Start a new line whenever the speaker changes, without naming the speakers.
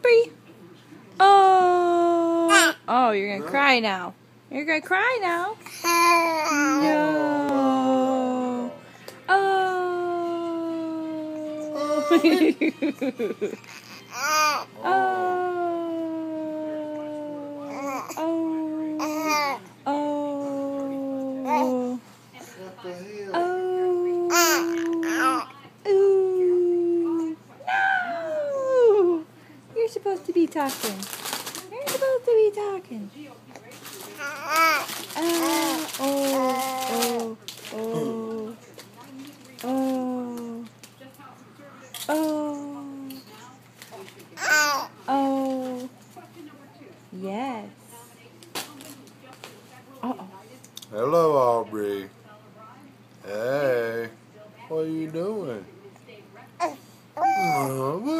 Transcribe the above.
Aubrey? Oh. Oh, you're going to cry now. You're going to cry now. No. Oh. No! You're supposed to be talking. You're supposed to be talking. Yes.
Hello, Aubrey. Hey, what are you doing? What